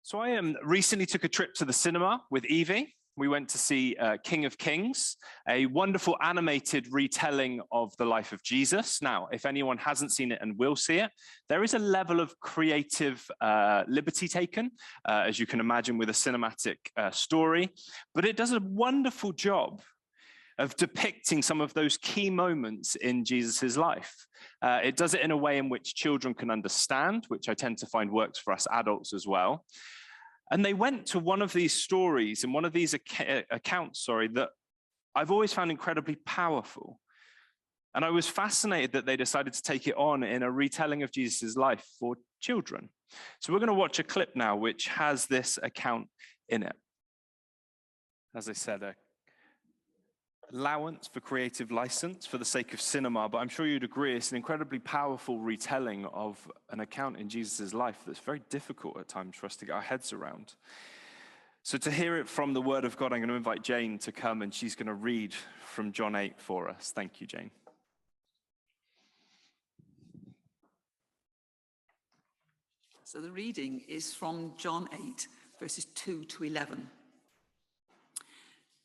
So I recently took a trip to the cinema with Evie. We went to see King of Kings, a wonderful animated retelling of the life of Jesus. Now, if anyone hasn't seen it and will see it, there is a level of creative liberty taken, as you can imagine, with a cinematic story, but it does a wonderful job of depicting some of those key moments in Jesus's life. It does it in a way in which children can understand, which I tend to find works for us adults as well. And they went to one of these stories and one of these accounts, that I've always found incredibly powerful. And I was fascinated that they decided to take it on in a retelling of Jesus's life for children. So we're going to watch a clip now which has this account in it. As I said, allowance for creative license for the sake of cinema, but I'm sure you'd agree it's an incredibly powerful retelling of an account in Jesus's life that's very difficult at times for us to get our heads around. So to hear it from the Word of God, I'm going to invite Jane to come and she's going to read from John 8 for us. Thank you, Jane. So the reading is from John 8, verses 2 to 11.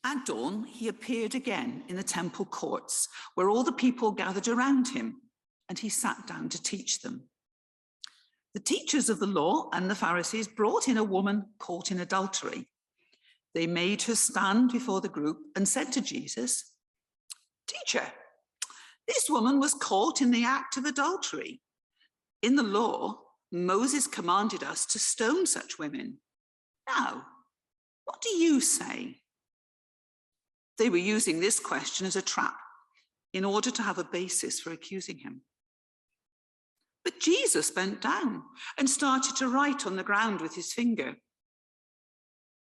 At dawn, he appeared again in the temple courts, where all the people gathered around him, and he sat down to teach them. The teachers of the law and the Pharisees brought in a woman caught in adultery. They made her stand before the group and said to Jesus, "Teacher, this woman was caught in the act of adultery. In the law, Moses commanded us to stone such women. Now, what do you say?" They were using this question as a trap in order to have a basis for accusing him. But Jesus bent down and started to write on the ground with his finger.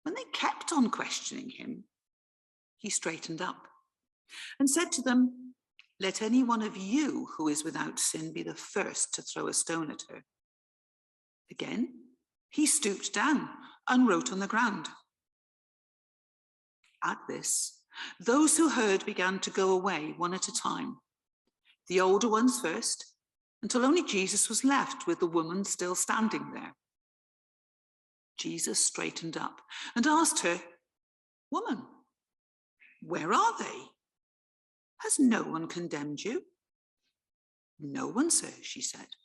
When they kept on questioning him, he straightened up and said to them, "Let any one of you who is without sin be the first to throw a stone at her." Again, he stooped down and wrote on the ground. At this, those who heard began to go away one at a time, the older ones first, until only Jesus was left with the woman still standing there. Jesus straightened up and asked her, "Woman, where are they? Has no one condemned you?" "No one, sir," she said.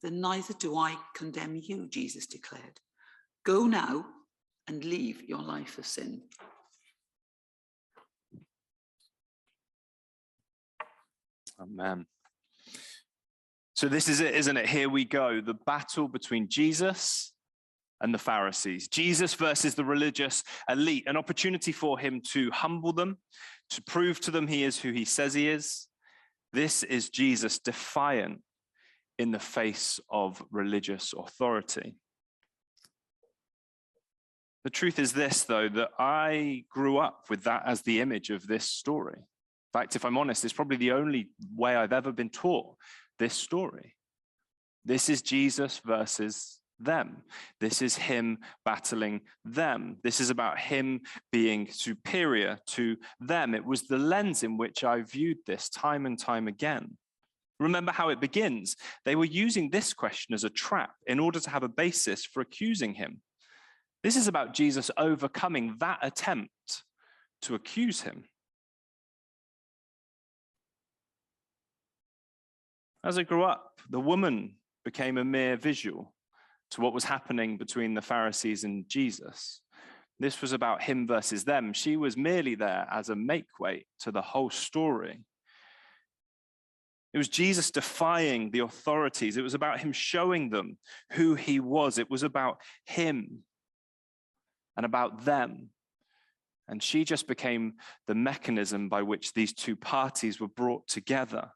"Then neither do I condemn you," Jesus declared. "Go now and leave your life of sin." Amen. So this is it, isn't it? Here we go. The battle between Jesus and the Pharisees. Jesus versus the religious elite. An opportunity for him to humble them, to prove to them he is who he says he is. This is Jesus defiant in the face of religious authority. The truth is this, though, that I grew up with that as the image of this story. In fact, if I'm honest, it's probably the only way I've ever been taught this story. This is Jesus versus them. This is him battling them. This is about him being superior to them. It was the lens in which I viewed this time and time again. Remember how it begins. They were using this question as a trap in order to have a basis for accusing him. This is about Jesus overcoming that attempt to accuse him. As I grew up, the woman became a mere visual to what was happening between the Pharisees and Jesus. This was about him versus them. She was merely there as a makeweight to the whole story. It was Jesus defying the authorities. It was about him showing them who he was. It was about him and about them. And she just became the mechanism by which these two parties were brought together.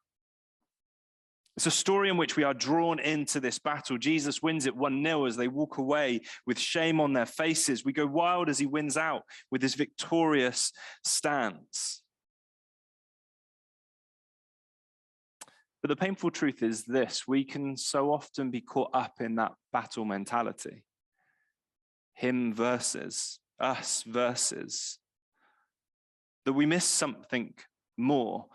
It's a story in which we are drawn into this battle. Jesus wins it 1-0 as they walk away with shame on their faces. We go wild as he wins out with his victorious stance. But the painful truth is this: we can so often be caught up in that battle mentality. Him versus, us versus, that we miss something more.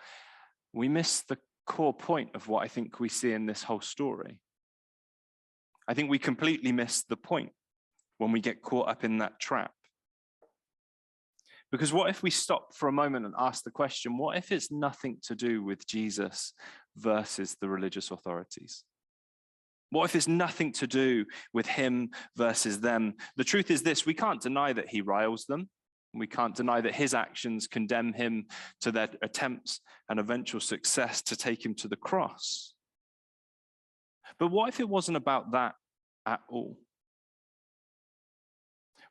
We miss the core point of what I think we see in this whole story. I think we completely miss the point. when we get caught up in that trap? Because what if we stop for a moment and ask the question, what if it's nothing to do with Jesus versus the religious authorities? What if it's nothing to do with him versus them? The truth is this: we can't deny that he riles them. We can't deny that his actions condemn him to their attempts and eventual success to take him to the cross. But what if it wasn't about that at all?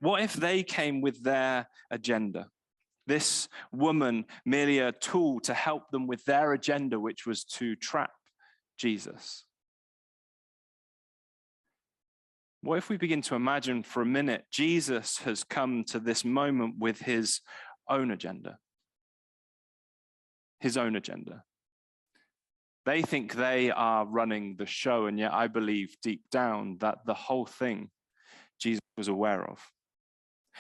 What if they came with their agenda? This woman merely a tool to help them with their agenda, which was to trap Jesus. What if we begin to imagine for a minute, Jesus has come to this moment with his own agenda? His own agenda. They think they are running the show, and yet I believe deep down that the whole thing Jesus was aware of.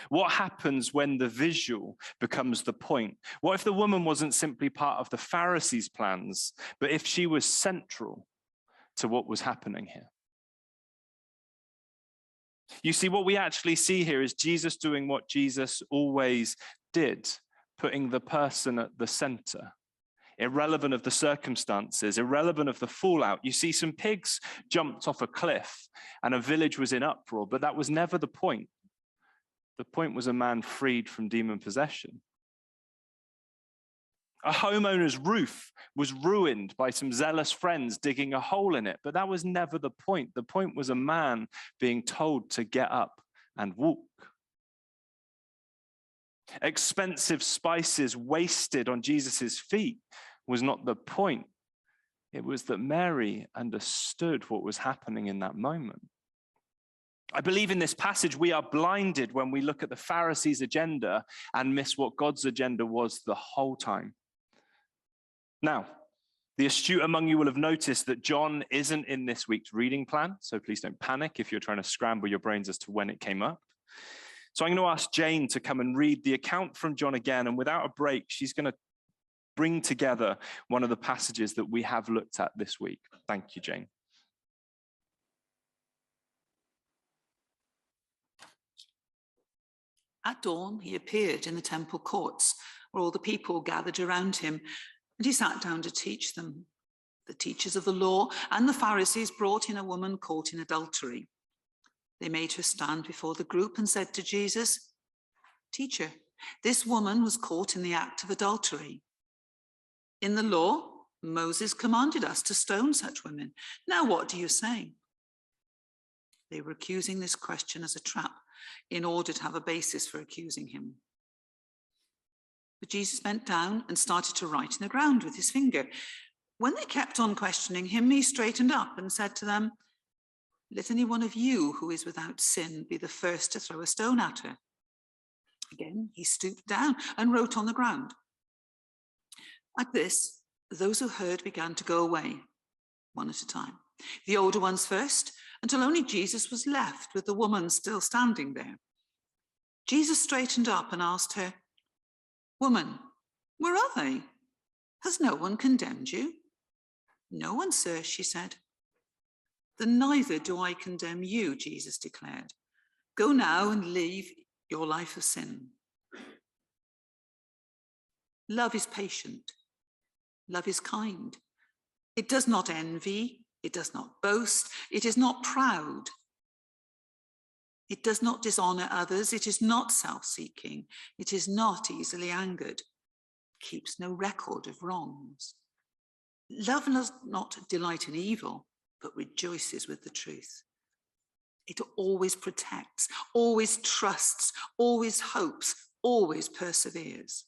What happens when the visual becomes the point? What if the woman wasn't simply part of the Pharisees' plans, but if she was central to what was happening here? You see, what we actually see here is Jesus doing what Jesus always did, putting the person at the center, irrelevant of the circumstances, irrelevant of the fallout. You see, some pigs jumped off a cliff and a village was in uproar, but that was never the point. The point was a man freed from demon possession. A homeowner's roof was ruined by some zealous friends digging a hole in it, but that was never the point. The point was a man being told to get up and walk. Expensive spices wasted on Jesus's feet was not the point. It was that Mary understood what was happening in that moment. I believe in this passage we are blinded when we look at the Pharisees' agenda and miss what God's agenda was the whole time. Now, the astute among you will have noticed that John isn't in this week's reading plan, so please don't panic if you're trying to scramble your brains as to when it came up. So I'm going to ask Jane to come and read the account from John again, and without a break, she's going to bring together one of the passages that we have looked at this week. Thank you, Jane. At dawn, he appeared in the temple courts, where all the people gathered around him, and he sat down to teach them. The teachers of the law and the Pharisees brought in a woman caught in adultery. They made her stand before the group and said to Jesus, "Teacher, this woman was caught in the act of adultery. In the law, Moses commanded us to stone such women. Now what do you say?" They were accusing this question as a trap in order to have a basis for accusing him. But Jesus bent down and started to write in the ground with his finger. When they kept on questioning him, he straightened up and said to them, "Let any one of you who is without sin be the first to throw a stone at her." Again, he stooped down and wrote on the ground. At this, those who heard began to go away, one at a time. The older ones first, until only Jesus was left with the woman still standing there. Jesus straightened up and asked her, "Woman, where are they? Has no one condemned you?" "No one, sir," she said. "Then neither do I condemn you," Jesus declared. "Go now and leave your life of sin." Love is patient. Love is kind. It does not envy. It does not boast. It is not proud. It does not dishonor others. It is not self-seeking. It is not easily angered. It keeps no record of wrongs. Love does not delight in evil, but rejoices with the truth. It always protects, always trusts, always hopes, always perseveres.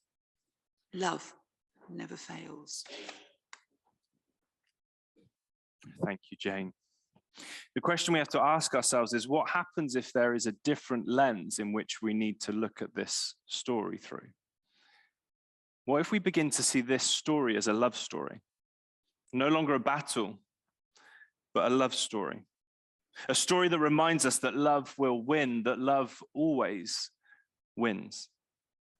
Love never fails. Thank you, Jane. The question we have to ask ourselves is, what happens if there is a different lens in which we need to look at this story through? What if we begin to see this story as a love story? No longer a battle, but a love story. A story that reminds us that love will win, that love always wins.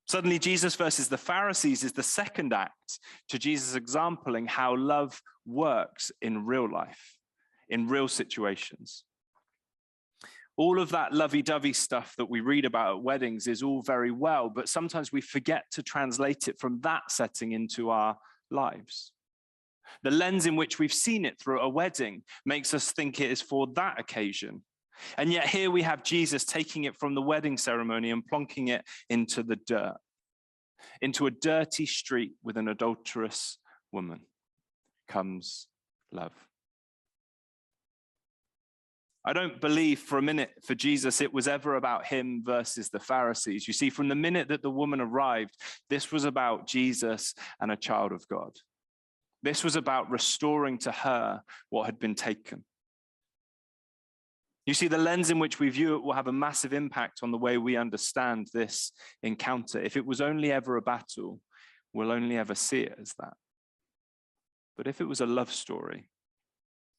Suddenly, Jesus versus the Pharisees is the second act to Jesus' exampling how love works in real life, in real situations. All of that lovey-dovey stuff that we read about at weddings is all very well, but sometimes we forget to translate it from that setting into our lives. The lens in which we've seen it through a wedding makes us think it is for that occasion. And yet here we have Jesus taking it from the wedding ceremony and plonking it into the dirt, into a dirty street with an adulterous woman. Comes love. I don't believe for a minute for Jesus it was ever about him versus the Pharisees. You see, from the minute that the woman arrived, this was about Jesus and a child of God. This was about restoring to her what had been taken. You see, the lens in which we view it will have a massive impact on the way we understand this encounter. If it was only ever a battle, we'll only ever see it as that. But if it was a love story,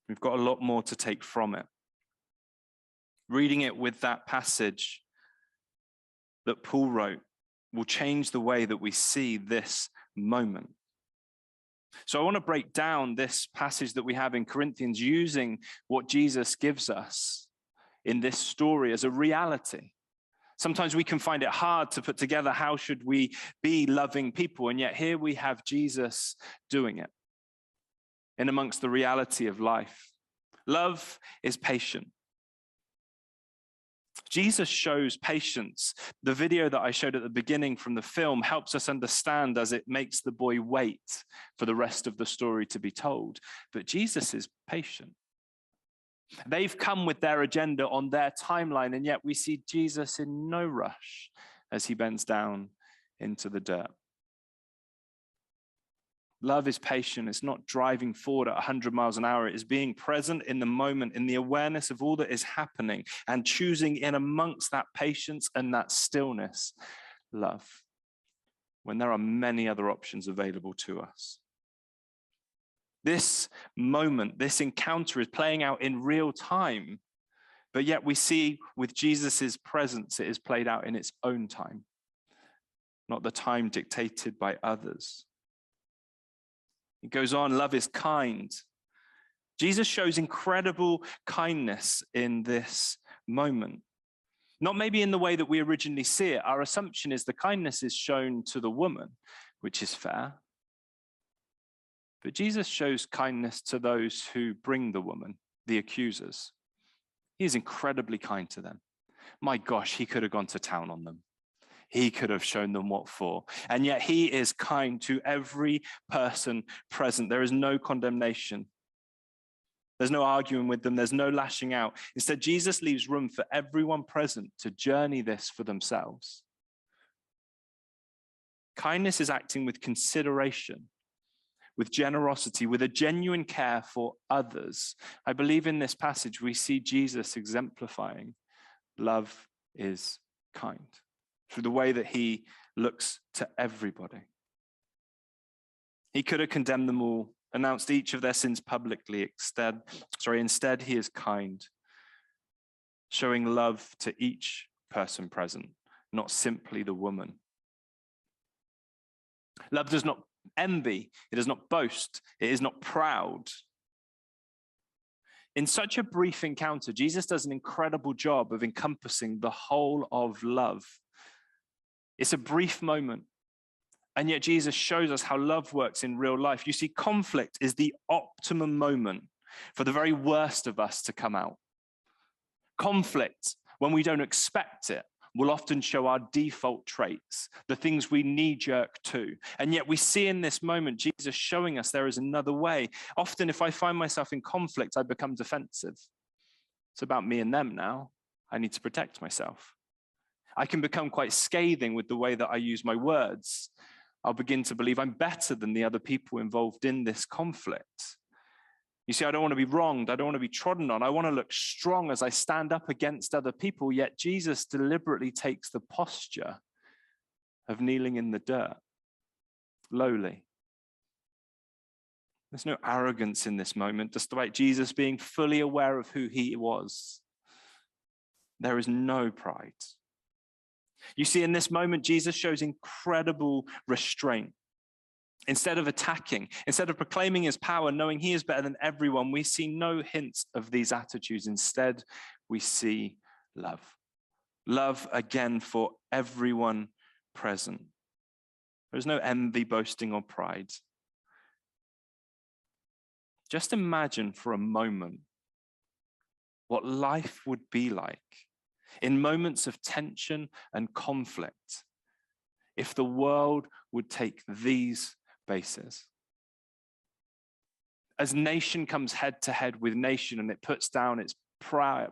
we've got a lot more to take from it. Reading it with that passage that Paul wrote will change the way that we see this moment. So I want to break down this passage that we have in Corinthians using what Jesus gives us in this story as a reality. Sometimes we can find it hard to put together how should we be loving people, and yet here we have Jesus doing it in amongst the reality of life. Love is patient. Jesus shows patience. The video that I showed at the beginning from the film helps us understand as it makes the boy wait for the rest of the story to be told. But Jesus is patient. They've come with their agenda on their timeline, and yet we see Jesus in no rush as he bends down into the dirt. Love is patient. It's not driving forward at 100 miles an hour. It is being present in the moment, in the awareness of all that is happening, and choosing in amongst that patience and that stillness, love, when there are many other options available to us. This moment, this encounter is playing out in real time, but yet we see with Jesus's presence, it is played out in its own time, not the time dictated by others. It goes on, love is kind. Jesus shows incredible kindness in this moment. Not maybe in the way that we originally see it. Our assumption is the kindness is shown to the woman, which is fair. But Jesus shows kindness to those who bring the woman, the accusers. He is incredibly kind to them. My gosh, he could have gone to town on them. He could have shown them what for. And yet he is kind to every person present. There is no condemnation. There's no arguing with them. There's no lashing out. Instead, Jesus leaves room for everyone present to journey this for themselves. Kindness is acting with consideration, with generosity, with a genuine care for others. I believe in this passage, we see Jesus exemplifying love is kind through the way that he looks to everybody. He could have condemned them all, announced each of their sins publicly. Instead, he is kind, showing love to each person present, not simply the woman. Love does not envy, it does not boast, it is not proud. In such a brief encounter, Jesus does an incredible job of encompassing the whole of love. It's a brief moment, and yet Jesus shows us how love works in real life. You see, conflict is the optimum moment for the very worst of us to come out. Conflict, when we don't expect it, will often show our default traits, the things we knee-jerk to. And yet we see in this moment, Jesus showing us there is another way. Often if I find myself in conflict, I become defensive. It's about me and them now. I need to protect myself. I can become quite scathing with the way that I use my words. I'll begin to believe I'm better than the other people involved in this conflict. You see, I don't want to be wronged. I don't want to be trodden on. I want to look strong as I stand up against other people, yet Jesus deliberately takes the posture of kneeling in the dirt, lowly. There's no arrogance in this moment, despite Jesus being fully aware of who he was. There is no pride. You see, in this moment, Jesus shows incredible restraint. Instead of attacking, instead of proclaiming his power, knowing he is better than everyone, we see no hints of these attitudes. Instead, we see love. Love again for everyone present. There's no envy, boasting, or pride. Just imagine for a moment what life would be like in moments of tension and conflict if the world would take these bases. As nation comes head to head with nation and it puts down its pride,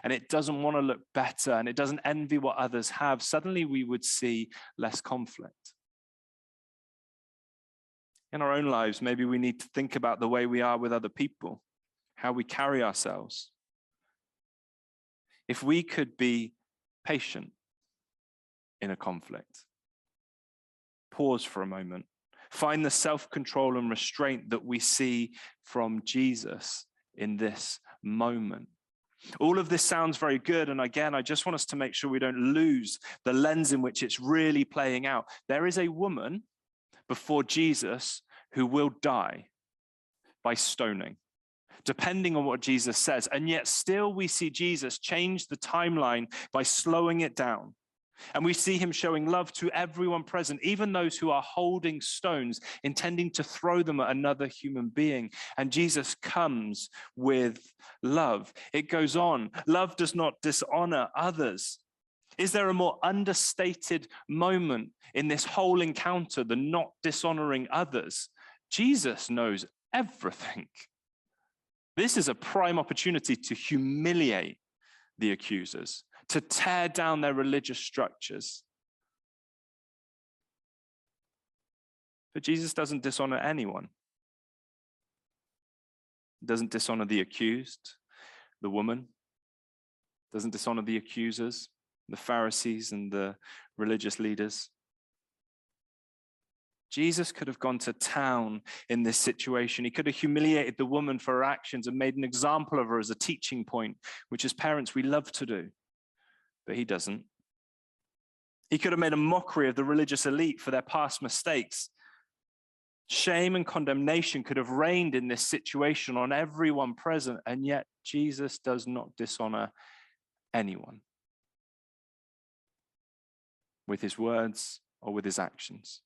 and it doesn't want to look better and it doesn't envy what others have, suddenly we would see less conflict. In our own lives, maybe we need to think about the way we are with other people, how we carry ourselves. If we could be patient in a conflict, pause for a moment, find the self-control and restraint that we see from Jesus in this moment. All of this sounds very good. And again, I just want us to make sure we don't lose the lens in which it's really playing out. There is a woman before Jesus who will die by stoning, depending on what Jesus says. And yet still we see Jesus change the timeline by slowing it down. And we see him showing love to everyone present, even those who are holding stones, intending to throw them at another human being. And Jesus comes with love. It goes on. Love does not dishonor others. Is there a more understated moment in this whole encounter than not dishonoring others? Jesus knows everything. This is a prime opportunity to humiliate the accusers, to tear down their religious structures. But Jesus doesn't dishonor anyone. He doesn't dishonor the accused, the woman, doesn't dishonor the accusers, the Pharisees and the religious leaders. Jesus could have gone to town in this situation. He could have humiliated the woman for her actions and made an example of her as a teaching point, which as parents we love to do. But he doesn't. He could have made a mockery of the religious elite for their past mistakes. Shame and condemnation could have reigned in this situation on everyone present, and yet Jesus does not dishonor anyone with his words or with his actions.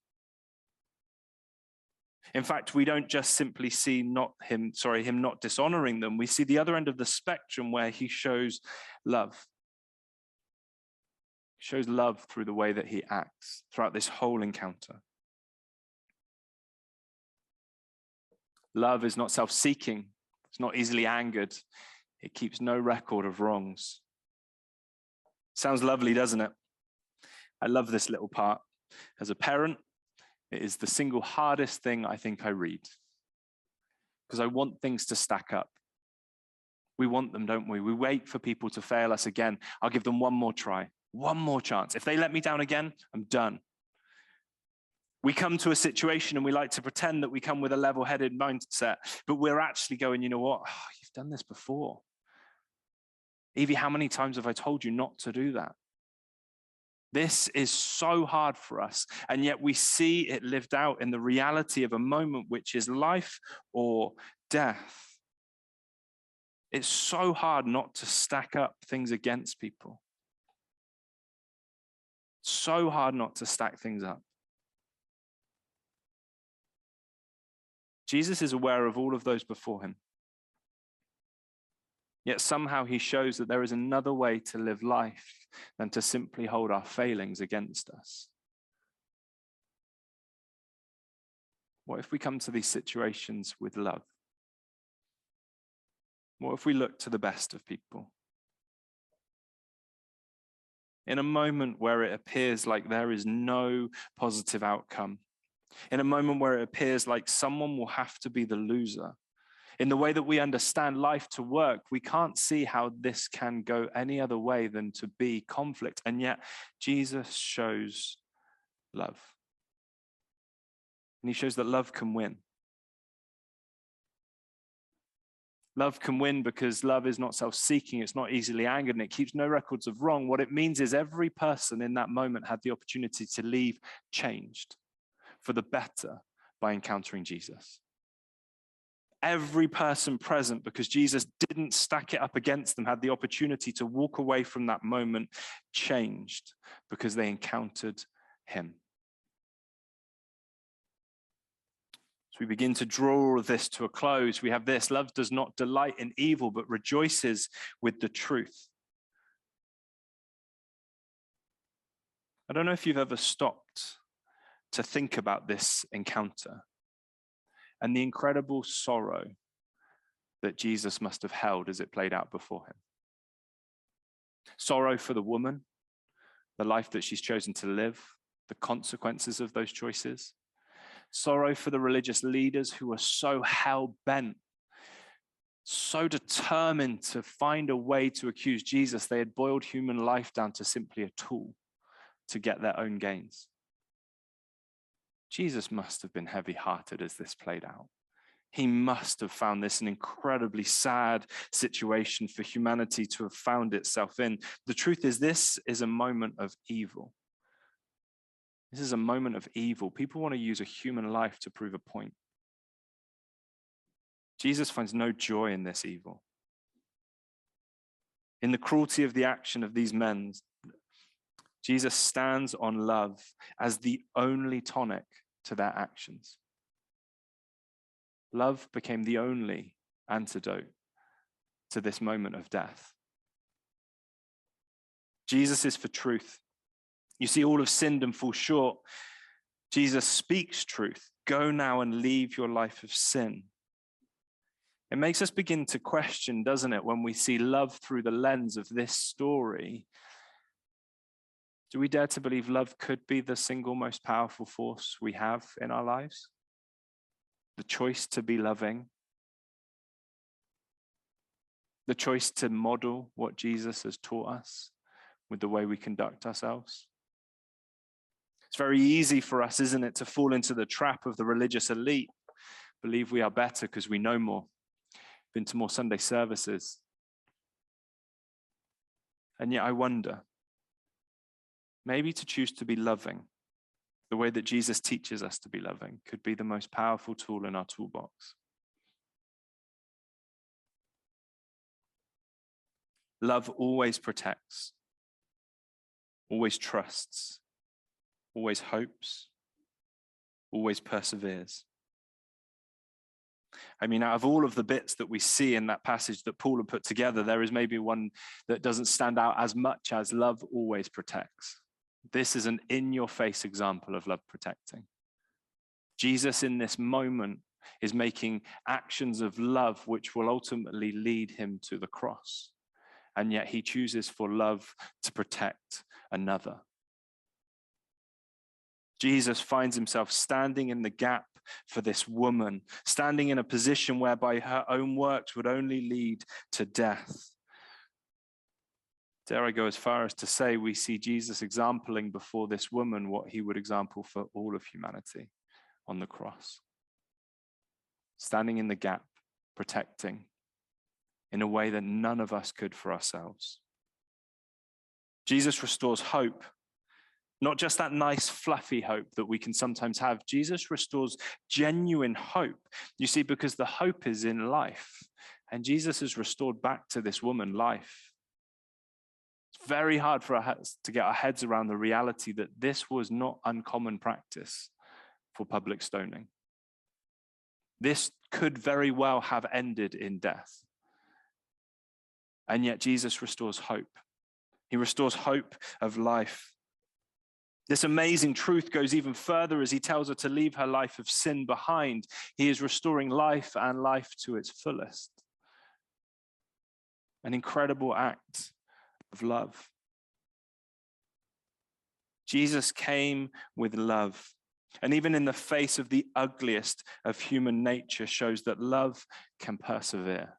In fact, we don't just simply see him not dishonoring them. We see the other end of the spectrum where he shows love. Shows love through the way that he acts throughout this whole encounter. Love is not self-seeking. It's not easily angered. It keeps no record of wrongs. Sounds lovely, doesn't it? I love this little part. As a parent, it is the single hardest thing I think I read, because I want things to stack up. We want them, don't we? We wait for people to fail us again. I'll give them one more try, one more chance. If they let me down again, I'm done. We come to a situation and we like to pretend that we come with a level-headed mindset, but we're actually going, you know what? Oh, you've done this before. Evie, how many times have I told you not to do that? This is so hard for us, and yet we see it lived out in the reality of a moment which is life or death. It's so hard not to stack up things against people. So hard not to stack things up. Jesus is aware of all of those before him. Yet somehow he shows that there is another way to live life than to simply hold our failings against us. What if we come to these situations with love? What if we look to the best of people? In a moment where it appears like there is no positive outcome, in a moment where it appears like someone will have to be the loser, in the way that we understand life to work, we can't see how this can go any other way than to be conflict. And yet Jesus shows love. And he shows that love can win. Love can win because love is not self-seeking, it's not easily angered, and it keeps no records of wrong. What it means is every person in that moment had the opportunity to leave changed for the better by encountering Jesus. Every person present, because Jesus didn't stack it up against them, had the opportunity to walk away from that moment changed because they encountered him. As we begin to draw all of this to a close, we have this: love does not delight in evil, but rejoices with the truth. I don't know if you've ever stopped to think about this encounter and the incredible sorrow that Jesus must have held as it played out before him. Sorrow for the woman, the life that she's chosen to live, the consequences of those choices. Sorrow for the religious leaders who are so hell-bent, so determined to find a way to accuse Jesus, they had boiled human life down to simply a tool to get their own gains. Jesus must have been heavy-hearted as this played out. He must have found this an incredibly sad situation for humanity to have found itself in. The truth is, this is a moment of evil. This is a moment of evil. People want to use a human life to prove a point. Jesus finds no joy in this evil. In the cruelty of the action of these men, Jesus stands on love as the only tonic to their actions. Love became the only antidote to this moment of death. Jesus is for truth. You see, all have sinned and fall short. Jesus speaks truth. Go now and leave your life of sin. It makes us begin to question, doesn't it, when we see love through the lens of this story? Do we dare to believe love could be the single most powerful force we have in our lives? The choice to be loving. The choice to model what Jesus has taught us with the way we conduct ourselves. It's very easy for us, isn't it, to fall into the trap of the religious elite, believe we are better because we know more, been to more Sunday services. And yet I wonder, maybe to choose to be loving, the way that Jesus teaches us to be loving, could be the most powerful tool in our toolbox. Love always protects, always trusts, always hopes, always perseveres. I mean, out of all of the bits that we see in that passage that Paul had put together, there is maybe one that doesn't stand out as much as love always protects. This is an in-your-face example of love protecting. Jesus in this moment is making actions of love which will ultimately lead him to the cross. And yet he chooses for love to protect another. Jesus finds himself standing in the gap for this woman, standing in a position whereby her own works would only lead to death. Dare I go as far as to say we see Jesus exempling before this woman what he would example for all of humanity on the cross. Standing in the gap, protecting in a way that none of us could for ourselves. Jesus restores hope. Not just that nice, fluffy hope that we can sometimes have. Jesus restores genuine hope. You see, because the hope is in life. And Jesus has restored back to this woman life. It's very hard for us to get our heads around the reality that this was not uncommon practice for public stoning. This could very well have ended in death. And yet Jesus restores hope. He restores hope of life. This amazing truth goes even further as he tells her to leave her life of sin behind. He is restoring life and life to its fullest. An incredible act of love. Jesus came with love. And even in the face of the ugliest of human nature shows that love can persevere.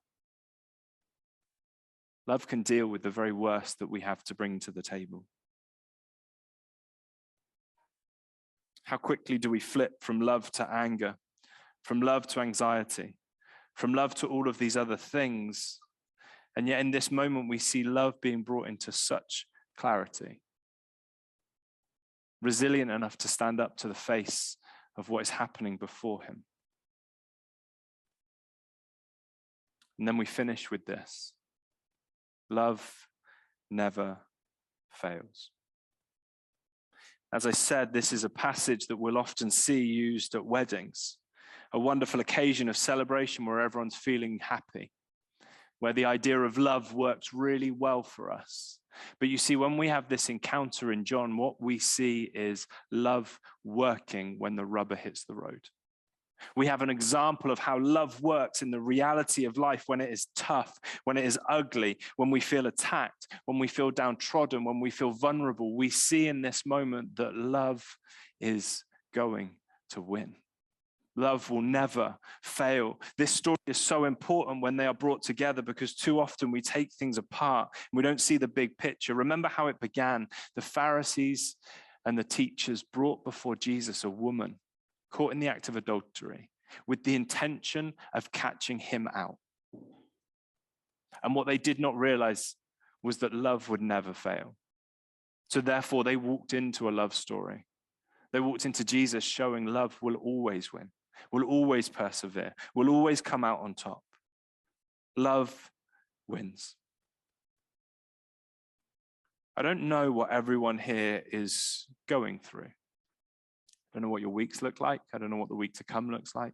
Love can deal with the very worst that we have to bring to the table. How quickly do we flip from love to anger, from love to anxiety, from love to all of these other things? And yet in this moment, we see love being brought into such clarity, resilient enough to stand up to the face of what is happening before him. And then we finish with this. Love never fails. As I said, this is a passage that we'll often see used at weddings, a wonderful occasion of celebration where everyone's feeling happy, where the idea of love works really well for us. But you see, when we have this encounter in John, what we see is love working when the rubber hits the road. We have an example of how love works in the reality of life when it is tough, when it is ugly, when we feel attacked, when we feel downtrodden, when we feel vulnerable. We see in this moment that love is going to win. Love will never fail. This story is so important when they are brought together because too often we take things apart and we don't see the big picture. Remember how it began. The Pharisees and the teachers brought before Jesus a woman caught in the act of adultery with the intention of catching him out. And what they did not realize was that love would never fail. So therefore, they walked into a love story. They walked into Jesus showing love will always win, will always persevere, will always come out on top. Love wins. I don't know what everyone here is going through. I don't know what your weeks look like. I don't know what the week to come looks like.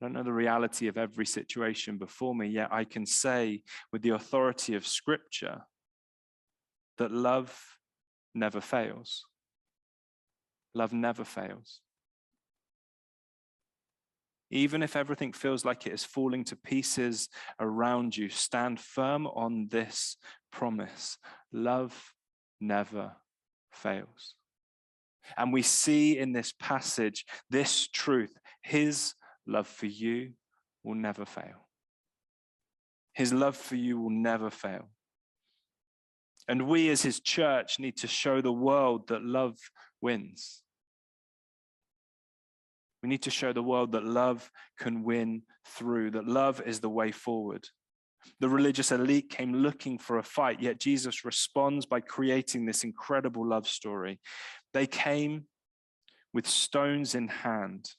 I don't know the reality of every situation before me, yet I can say with the authority of Scripture that love never fails. Love never fails. Even if everything feels like it is falling to pieces around you, stand firm on this promise. Love never fails. And we see in this passage this truth. His love for you will never fail. His love for you will never fail. And we as his church need to show the world that love wins. We need to show the world that love can win through, that love is the way forward. The religious elite came looking for a fight, yet Jesus responds by creating this incredible love story. They came with stones in hand,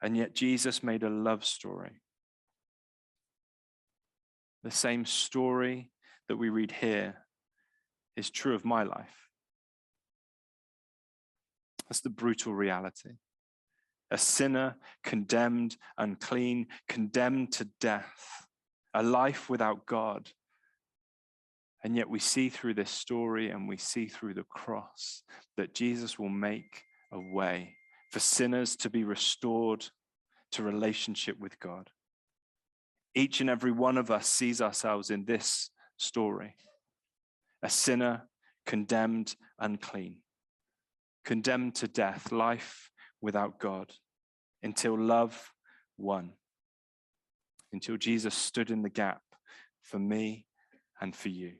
and yet Jesus made a love story. The same story that we read here is true of my life. That's the brutal reality. A sinner, condemned, unclean, condemned to death, a life without God. And yet we see through this story and we see through the cross that Jesus will make a way for sinners to be restored to relationship with God. Each and every one of us sees ourselves in this story. A sinner, condemned, unclean, condemned to death, life without God, until love won, until Jesus stood in the gap for me and for you.